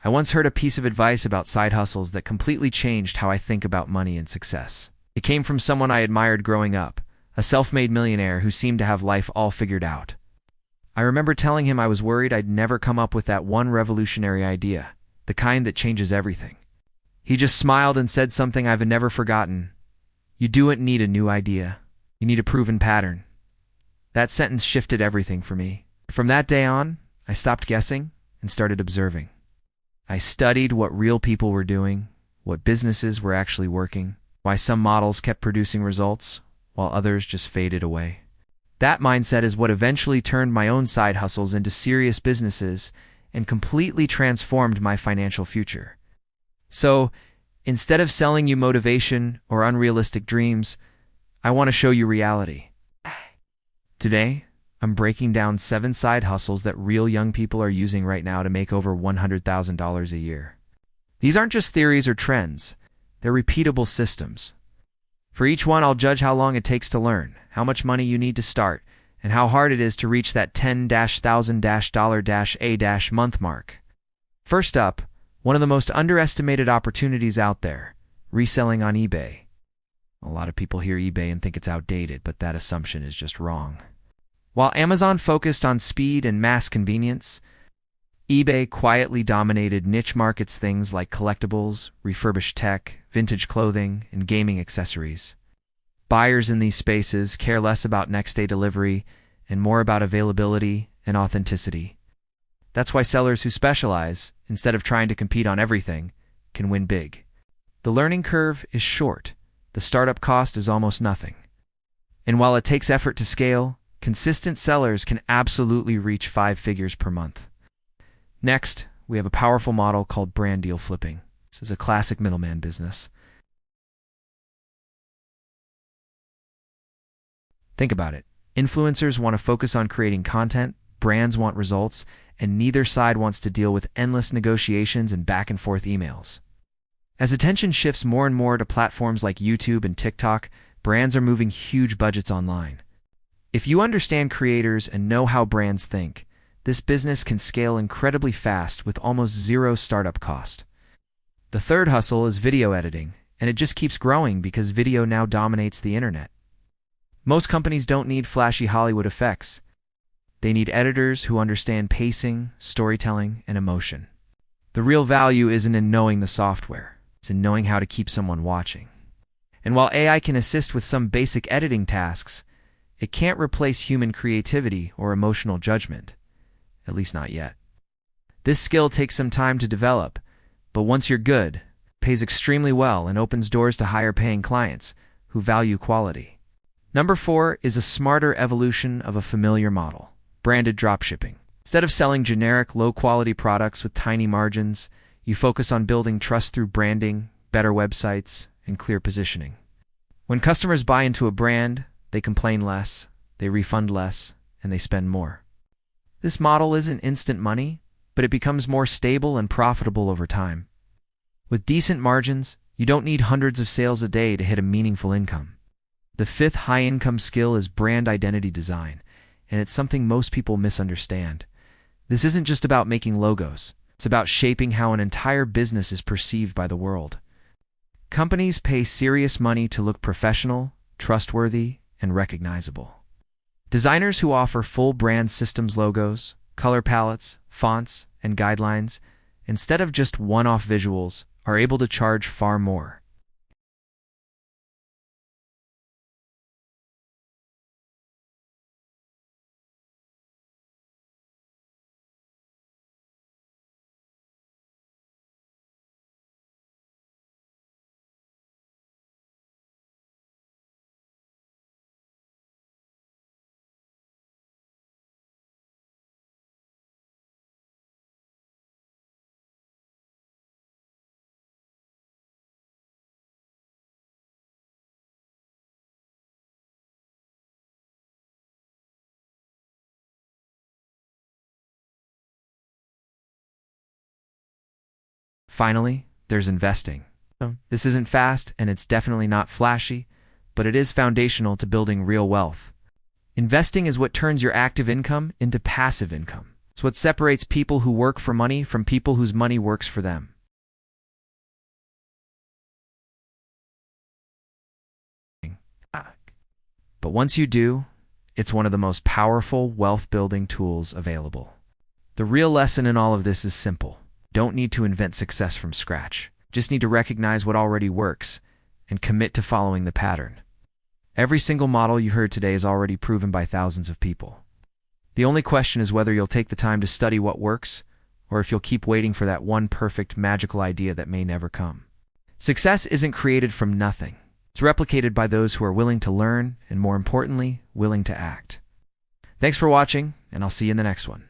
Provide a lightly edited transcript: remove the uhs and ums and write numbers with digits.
I once heard a piece of advice about side hustles that completely changed how I think about money and success. It came from someone I admired growing up, a self-made millionaire who seemed to have life all figured out. I remember telling him I was worried I'd never come up with that one revolutionary idea, the kind that changes everything. He just smiled and said something I've never forgotten. You don't need a new idea. You need a proven pattern. That sentence shifted everything for me. From that day on, I stopped guessing and started observing. I studied what real people were doing, what businesses were actually working, why some models kept producing results while others just faded away. That mindset is what eventually turned my own side hustles into serious businesses and completely transformed my financial future. So, instead of selling you motivation or unrealistic dreams, I want to show you reality. Today, I'm breaking down 7 side hustles that real young people are using right now to make over $100,000 a year. These aren't just theories or trends, they're repeatable systems. For each one, I'll judge how long it takes to learn, how much money you need to start, and how hard it is to reach that $10,000-$a-month mark. First up, one of the most underestimated opportunities out there, reselling on eBay. A lot of people hear eBay and think it's outdated, but that assumption is just wrong. While Amazon focused on speed and mass convenience, eBay quietly dominated niche markets, things like collectibles, refurbished tech, vintage clothing, and gaming accessories. Buyers in these spaces care less about next-day delivery and more about availability and authenticity. That's why sellers who specialize, instead of trying to compete on everything, can win big. The learning curve is short. The startup cost is almost nothing. And while it takes effort to scale, consistent sellers can absolutely reach 5 figures per month. Next, we have a powerful model called brand deal flipping. This is a classic middleman business. Think about it. Influencers want to focus on creating content, brands want results, and neither side wants to deal with endless negotiations and back-and-forth emails. As attention shifts more and more to platforms like YouTube and TikTok, brands are moving huge budgets online. If you understand creators and know how brands think, this business can scale incredibly fast with almost zero startup cost. The third hustle is video editing, and it just keeps growing because video now dominates the internet. Most companies don't need flashy Hollywood effects. They need editors who understand pacing, storytelling, and emotion. The real value isn't in knowing the software. It's in knowing how to keep someone watching. And while AI can assist with some basic editing tasks, it can't replace human creativity or emotional judgment. At least not yet. This skill takes some time to develop, but once you're good, it pays extremely well and opens doors to higher paying clients who value quality. Number 4 is a smarter evolution of a familiar model, branded dropshipping. Instead of selling generic, low-quality products with tiny margins, you focus on building trust through branding, better websites, and clear positioning. When customers buy into a brand, they complain less, they refund less, and they spend more. This model isn't instant money, but it becomes more stable and profitable over time. With decent margins, you don't need hundreds of sales a day to hit a meaningful income. The 5th high-income skill is brand identity design, and it's something most people misunderstand. This isn't just about making logos. It's about shaping how an entire business is perceived by the world. Companies pay serious money to look professional, trustworthy, and recognizable. Designers who offer full brand systems logos, color palettes, fonts, and guidelines, instead of just one-off visuals, are able to charge far more. Finally, there's investing. This isn't fast and it's definitely not flashy, but it is foundational to building real wealth. Investing is what turns your active income into passive income. It's what separates people who work for money from people whose money works for them. But once you do, it's one of the most powerful wealth-building tools available. The real lesson in all of this is simple. Don't need to invent success from scratch. Just need to recognize what already works and commit to following the pattern. Every single model you heard today is already proven by thousands of people. The only question is whether you'll take the time to study what works, or if you'll keep waiting for that one perfect, magical idea that may never come. Success isn't created from nothing. It's replicated by those who are willing to learn and, more importantly, willing to act. Thanks for watching, and I'll see you in the next one.